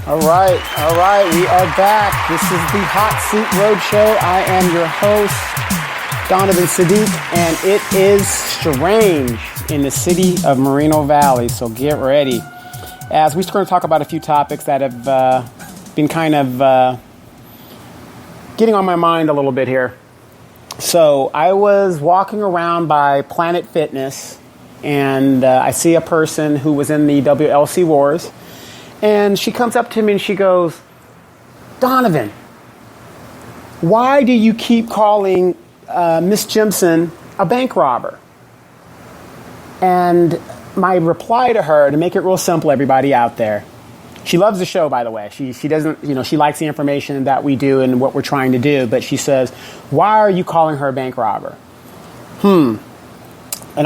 All right, we are back. This is the Hot Seat Roadshow. I am your host, Donovan Sadiq, and it is strange in the city of Moreno Valley, so get ready. As we're going to talk about a few topics that have been kind of getting on my mind a little bit here. So I was walking around by Planet Fitness, and I see a person who was in the WLC Wars. And she comes up to me and she goes, Donovan, why do you keep calling Miss Jimson a bank robber? And my reply to her, to make it real simple, everybody out there, she loves the show, by the way. She doesn't, she likes the information that we do and what we're trying to do. But she says, why are you calling her a bank robber? And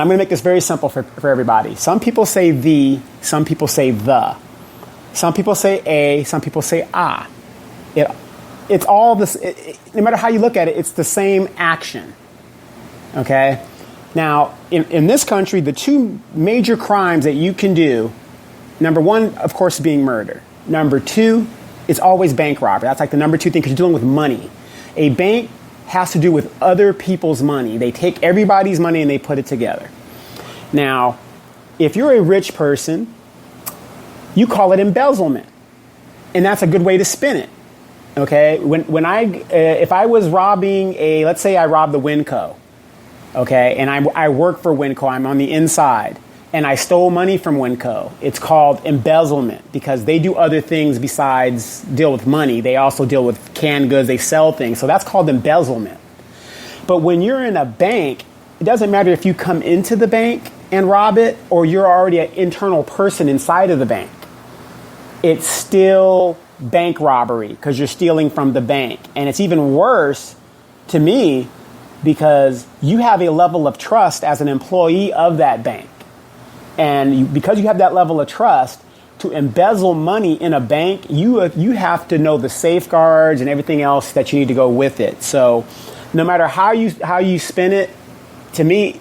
I'm going to make this very simple for everybody. Some people say the, some people say the. Some people say a, some people say ah. It's all this, no matter how you look at it, it's the same action. Okay? Now, in this country, the two major crimes that you can do, number one, of course, being murder. Number two, it's always bank robbery. That's like the number two thing because you're dealing with money. A bank has to do with other people's money. They take everybody's money and they put it together. Now, if you're a rich person, you call it embezzlement, and that's a good way to spin it. Okay, if I was robbing let's say I robbed the Winco, okay, and I work for Winco, I'm on the inside, and I stole money from Winco. It's called embezzlement because they do other things besides deal with money. They also deal with canned goods. They sell things, so that's called embezzlement. But when you're in a bank, it doesn't matter if you come into the bank and rob it or you're already an internal person inside of the bank. It's still bank robbery because you're stealing from the bank. And it's even worse to me because you have a level of trust as an employee of that bank. And because you have that level of trust, to embezzle money in a bank, you have to know the safeguards and everything else that you need to go with it. So no matter how you spin it, to me,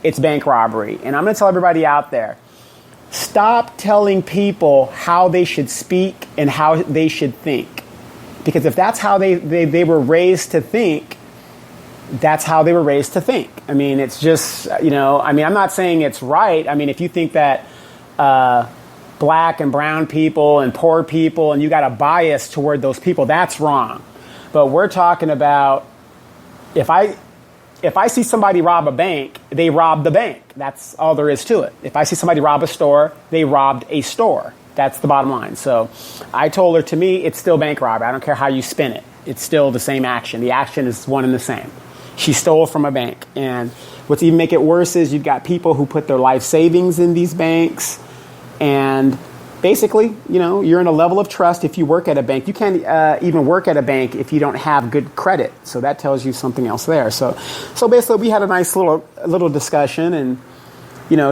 it's bank robbery. And I'm going to tell everybody out there, stop telling people how they should speak and how they should think. Because if that's how they were raised to think, that's how they were raised to think. I mean, it's just, I'm not saying it's right. I mean, if you think that black and brown people and poor people and you got a bias toward those people, that's wrong. But we're talking about if I see somebody rob a bank, they robbed the bank. That's all there is to it. If I see somebody rob a store, they robbed a store. That's the bottom line. So I told her, to me, it's still bank robbery. I don't care how you spin it. It's still the same action. The action is one and the same. She stole from a bank. And what's even make it worse is you've got people who put their life savings in these banks. And basically, you're in a level of trust if you work at a bank. You can't even work at a bank if you don't have good credit. So that tells you something else there. So basically, we had a nice little discussion, and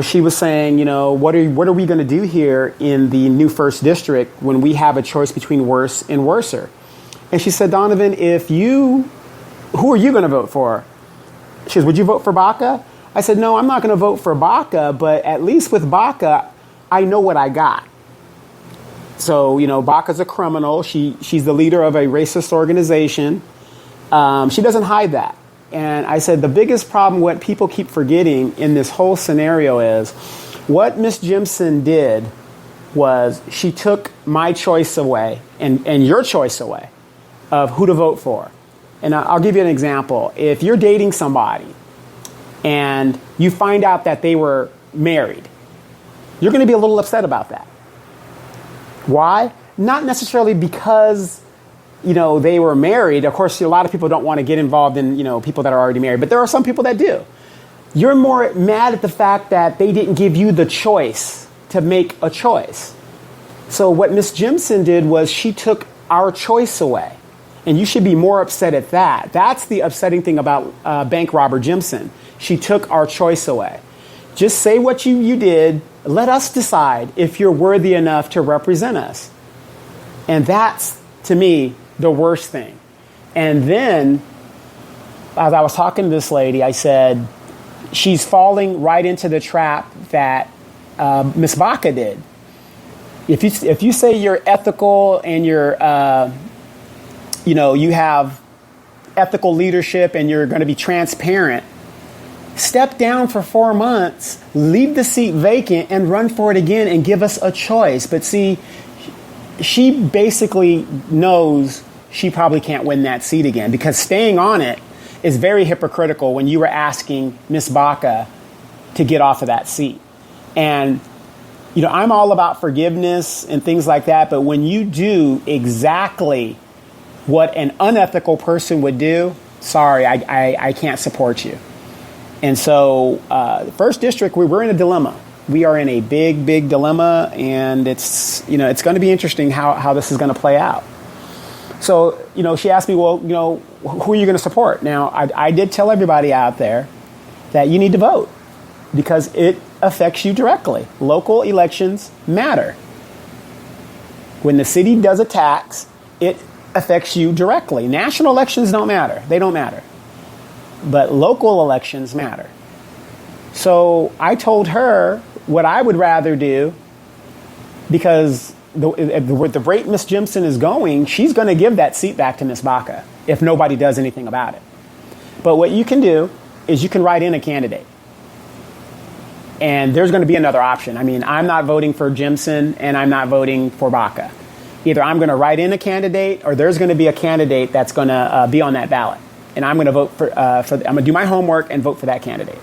she was saying, what are we going to do here in the new first district when we have a choice between worse and worser? And she said, Donovan, who are you going to vote for? She says, would you vote for Baca? I said, no, I'm not going to vote for Baca, but at least with Baca, I know what I got. So, Baca's a criminal. She's the leader of a racist organization. She doesn't hide that. And I said the biggest problem, what people keep forgetting in this whole scenario is what Miss Jimson did was she took my choice away and your choice away of who to vote for. And I'll give you an example. If you're dating somebody and you find out that they were married, you're going to be a little upset about that. Why? Not necessarily because, they were married. Of course, a lot of people don't want to get involved in, people that are already married. But there are some people that do. You're more mad at the fact that they didn't give you the choice to make a choice. So what Miss Jimson did was she took our choice away. And you should be more upset at that. That's the upsetting thing about bank robber Jimson. She took our choice away. Just say what you did. Let us decide if you're worthy enough to represent us. And that's, to me, the worst thing. And then, as I was talking to this lady, I said, she's falling right into the trap that Miss Baca did. If you say you're ethical and you're, you have ethical leadership and you're going to be transparent, step down for 4 months, leave the seat vacant, and run for it again and give us a choice. But see, she basically knows she probably can't win that seat again, because staying on it is very hypocritical when you were asking Ms. Baca to get off of that seat. And, I'm all about forgiveness and things like that, but when you do exactly what an unethical person would do, sorry, I can't support you. And so, First District, we're in a dilemma. We are in a big, big dilemma, and it's going to be interesting how this is going to play out. So, she asked me, well, who are you going to support? Now, I did tell everybody out there that you need to vote because it affects you directly. Local elections matter. When the city does a tax, it affects you directly. National elections don't matter. They don't matter. But local elections matter. So I told her what I would rather do, because the rate Miss Jimson is going, she's going to give that seat back to Miss Baca if nobody does anything about it. But what you can do is you can write in a candidate. And there's going to be another option. I mean, I'm not voting for Jimson and I'm not voting for Baca. Either I'm going to write in a candidate or there's going to be a candidate that's going to be on that ballot. And I'm going to vote I'm going to do my homework and vote for that candidate.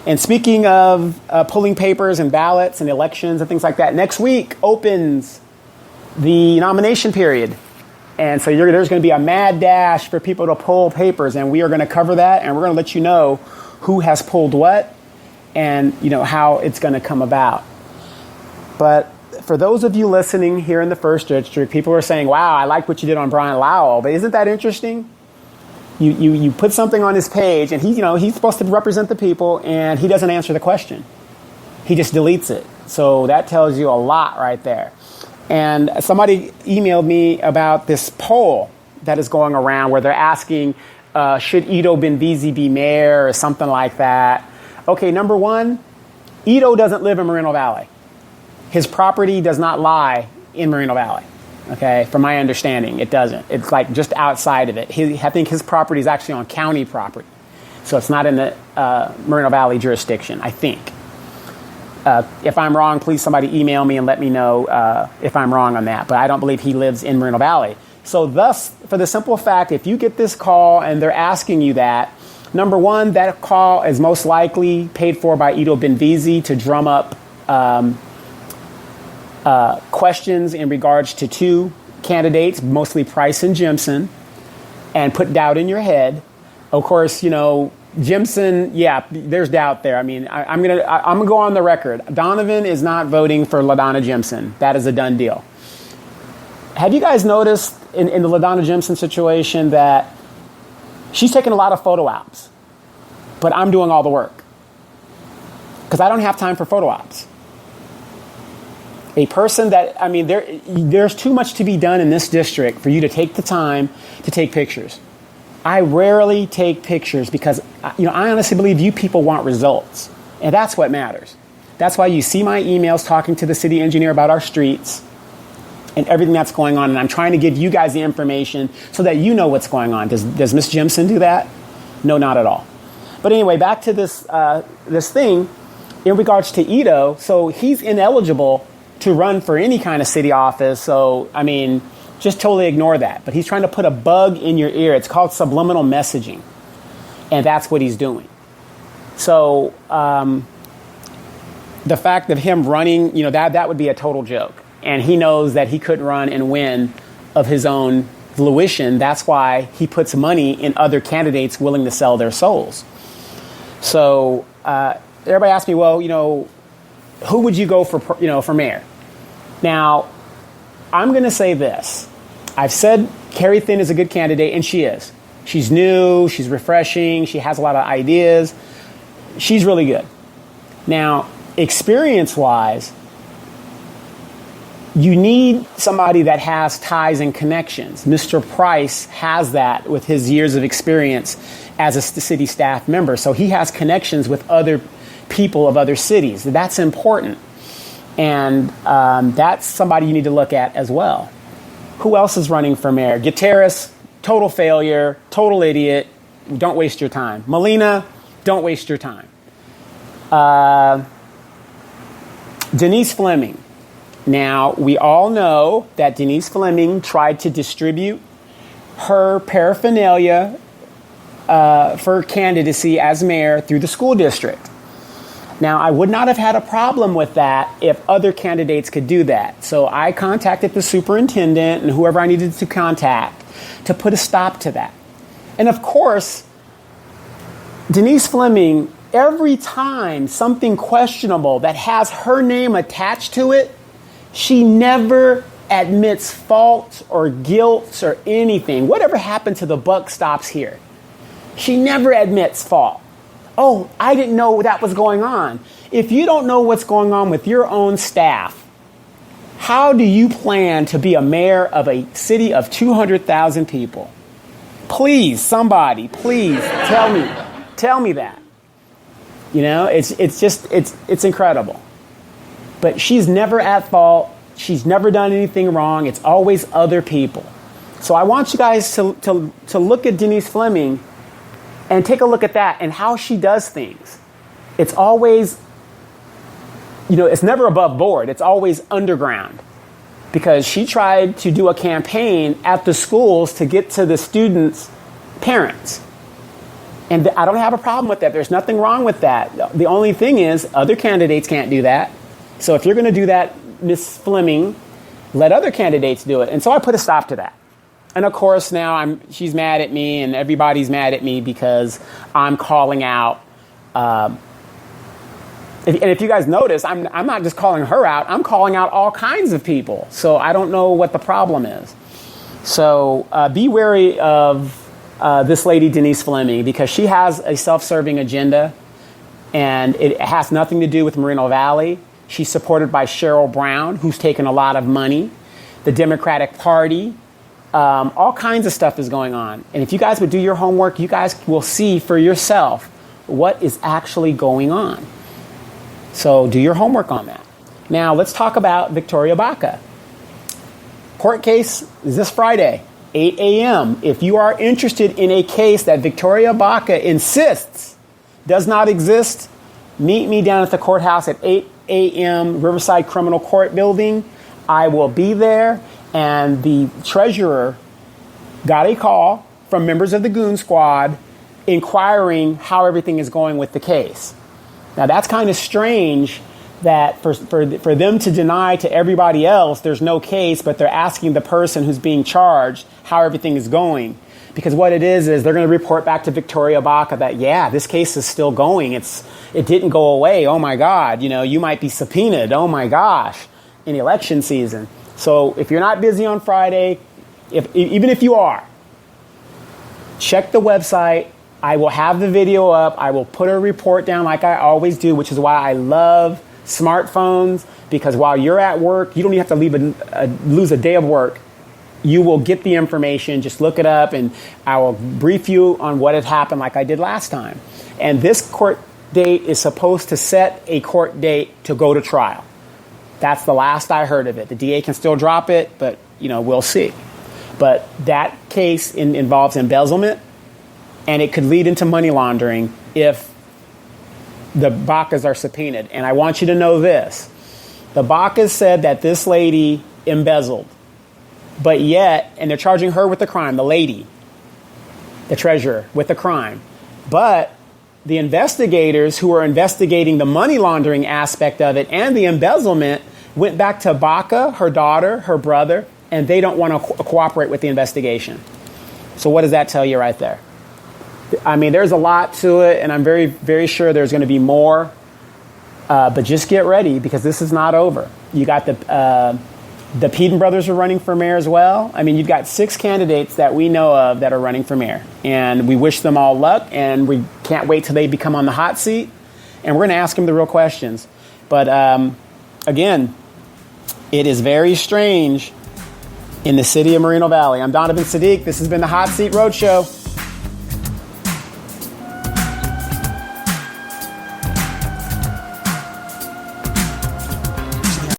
And speaking of pulling papers and ballots and elections and things like that, next week opens the nomination period. And so there's going to be a mad dash for people to pull papers, and we are going to cover that, and we're going to let you know who has pulled what and how it's going to come about. But for those of you listening here in the First District, people are saying, wow, I like what you did on Brian Lowell, but isn't that interesting? You put something on his page, and he's supposed to represent the people, and he doesn't answer the question. He just deletes it. So that tells you a lot right there. And somebody emailed me about this poll that is going around where they're asking, should Ito Benvizi be mayor or something like that? Okay, number one, Ito doesn't live in Moreno Valley. His property does not lie in Moreno Valley. Okay, from my understanding, it doesn't. It's like just outside of it. I think his property is actually on county property. So it's not in the Moreno Valley jurisdiction, I think. If I'm wrong, please somebody email me and let me know if I'm wrong on that. But I don't believe he lives in Moreno Valley. So thus, for the simple fact, if you get this call and they're asking you that, number one, that call is most likely paid for by Ito Benvizi to drum up questions in regards to two candidates, mostly Price and Jimson, and put doubt in your head. Of course, Jimson, yeah, there's doubt there. I mean, I'm gonna go on the record. Donovan is not voting for LaDonna Jimson. That is a done deal. Have you guys noticed in the LaDonna Jimson situation that she's taking a lot of photo ops, but I'm doing all the work because I don't have time for photo ops. A person that, there's too much to be done in this district for you to take the time to take pictures. I rarely take pictures because, I honestly believe you people want results. And that's what matters. That's why you see my emails talking to the city engineer about our streets and everything that's going on. And I'm trying to give you guys the information so that you know what's going on. Does Ms. Jimson do that? No, not at all. But anyway, back to this thing in regards to Ito. So he's ineligible to run for any kind of city office. So, just totally ignore that. But he's trying to put a bug in your ear. It's called subliminal messaging. And that's what he's doing. So the fact of him running, that would be a total joke. And he knows that he couldn't run and win of his own volition. That's why he puts money in other candidates willing to sell their souls. So everybody asks me, well, who would you go for mayor? Now, I'm going to say this. I've said Carrie Thin is a good candidate, and she is. She's new, she's refreshing, she has a lot of ideas. She's really good. Now, experience-wise, you need somebody that has ties and connections. Mr. Price has that with his years of experience as a city staff member. So he has connections with other people of other cities. That's important. And that's somebody you need to look at as well. Who else is running for mayor? Gutierrez, total failure, total idiot. Don't waste your time. Molina, don't waste your time. Denise Fleming. Now, we all know that Denise Fleming tried to distribute her paraphernalia for candidacy as mayor through the school district. Now, I would not have had a problem with that if other candidates could do that. So I contacted the superintendent and whoever I needed to contact to put a stop to that. And of course, Denise Fleming, every time something questionable that has her name attached to it, she never admits fault or guilt or anything. Whatever happened to the buck stops here. She never admits fault. Oh, I didn't know that was going on. If you don't know what's going on with your own staff, how do you plan to be a mayor of a city of 200,000 people? Please, somebody, please tell me that. You know, it's incredible. But she's never at fault. She's never done anything wrong. It's always other people. So I want you guys to look at Denise Fleming and take a look at that and how she does things. It's always, it's never above board. It's always underground, because she tried to do a campaign at the schools to get to the students' parents. And I don't have a problem with that. There's nothing wrong with that. The only thing is other candidates can't do that. So if you're going to do that, Ms. Fleming, let other candidates do it. And so I put a stop to that. And of course, now she's mad at me, and everybody's mad at me because I'm calling out. And if you guys notice, I'm not just calling her out. I'm calling out all kinds of people. So I don't know what the problem is. So be wary of this lady, Denise Fleming, because she has a self-serving agenda, and it has nothing to do with Moreno Valley. She's supported by Cheryl Brown, who's taken a lot of money, the Democratic Party. All kinds of stuff is going on. And if you guys would do your homework, you guys will see for yourself what is actually going on. So do your homework on that. Now, let's talk about Victoria Baca. Court case is this Friday, 8 a.m. If you are interested in a case that Victoria Baca insists does not exist, meet me down at the courthouse at 8 a.m. Riverside Criminal Court Building. I will be there. And the treasurer got a call from members of the Goon Squad inquiring how everything is going with the case. Now, that's kind of strange that for them to deny to everybody else there's no case, but they're asking the person who's being charged how everything is going. Because what it is they're going to report back to Victoria Baca that, yeah, this case is still going. It didn't go away. Oh, my God. You might be subpoenaed. Oh, my gosh, in election season. So if you're not busy on Friday, even if you are, check the website. I will have the video up. I will put a report down like I always do, which is why I love smartphones, because while you're at work, you don't even have to lose a day of work. You will get the information. Just look it up, and I will brief you on what had happened like I did last time. And this court date is supposed to set a court date to go to trial. That's the last I heard of it. The DA can still drop it, but, we'll see. But that case involves embezzlement, and it could lead into money laundering if the Bacas are subpoenaed. And I want you to know this. The Bacas said that this lady embezzled, but yet, and they're charging her with the crime, the lady, the treasurer, with the crime. But the investigators who are investigating the money laundering aspect of it and the embezzlement went back to Baca, her daughter, her brother, and they don't want to cooperate with the investigation. So what does that tell you right there? I mean, there's a lot to it, and I'm very, very sure there's going to be more. But just get ready, because this is not over. You got the Peden brothers are running for mayor as well. I mean, you've got 6 candidates that we know of that are running for mayor. And we wish them all luck, and we can't wait till they become on the hot seat. And we're going to ask them the real questions. But again, it is very strange in the city of Moreno Valley. I'm Donovan Sadiq. This has been the Hot Seat Roadshow.